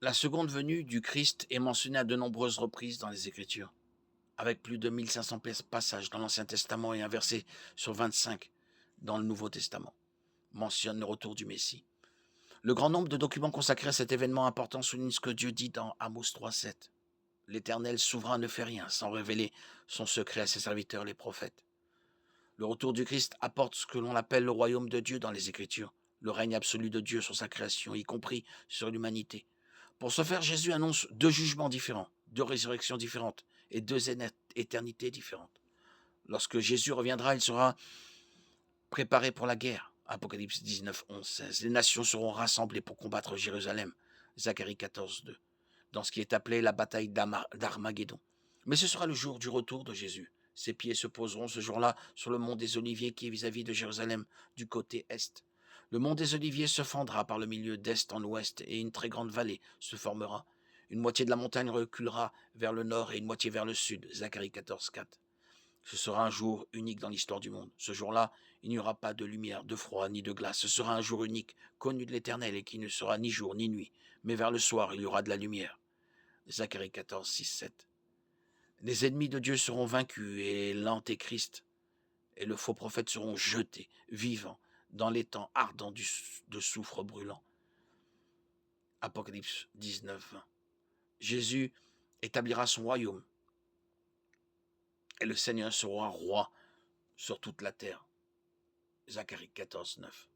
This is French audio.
La seconde venue du Christ est mentionnée à de nombreuses reprises dans les Écritures, avec plus de 1500 passages dans l'Ancien Testament et un verset sur 25 dans le Nouveau Testament mentionne le retour du Messie. Le grand nombre de documents consacrés à cet événement important souligne ce que Dieu dit dans Amos 3,7. L'Éternel souverain ne fait rien sans révéler son secret à ses serviteurs les prophètes. Le retour du Christ apporte ce que l'on appelle le royaume de Dieu dans les Écritures, le règne absolu de Dieu sur sa création, y compris sur l'humanité. Pour ce faire, Jésus annonce deux jugements différents, deux résurrections différentes et deux éternités différentes. Lorsque Jésus reviendra, il sera préparé pour la guerre. Apocalypse 19, 11, 16. Les nations seront rassemblées pour combattre Jérusalem. Zacharie 14, 2. Dans ce qui est appelé la bataille d'Armageddon. Mais ce sera le jour du retour de Jésus. Ses pieds se poseront ce jour-là sur le mont des Oliviers qui est vis-à-vis de Jérusalem, du côté est. Le mont des Oliviers se fendra par le milieu d'est en ouest et une très grande vallée se formera. Une moitié de la montagne reculera vers le nord et une moitié vers le sud. Zacharie 14, 4. Ce sera un jour unique dans l'histoire du monde. Ce jour-là, il n'y aura pas de lumière, de froid, ni de glace. Ce sera un jour unique, connu de l'Éternel et qui ne sera ni jour ni nuit. Mais vers le soir, il y aura de la lumière. Zacharie 14, 6, 7. Les ennemis de Dieu seront vaincus et l'antéchrist et le faux prophète seront jetés, vivants, dans les temps ardents de soufre brûlant. Apocalypse 19, 20. Jésus établira son royaume et le Seigneur sera roi sur toute la terre. Zacharie 14, 9.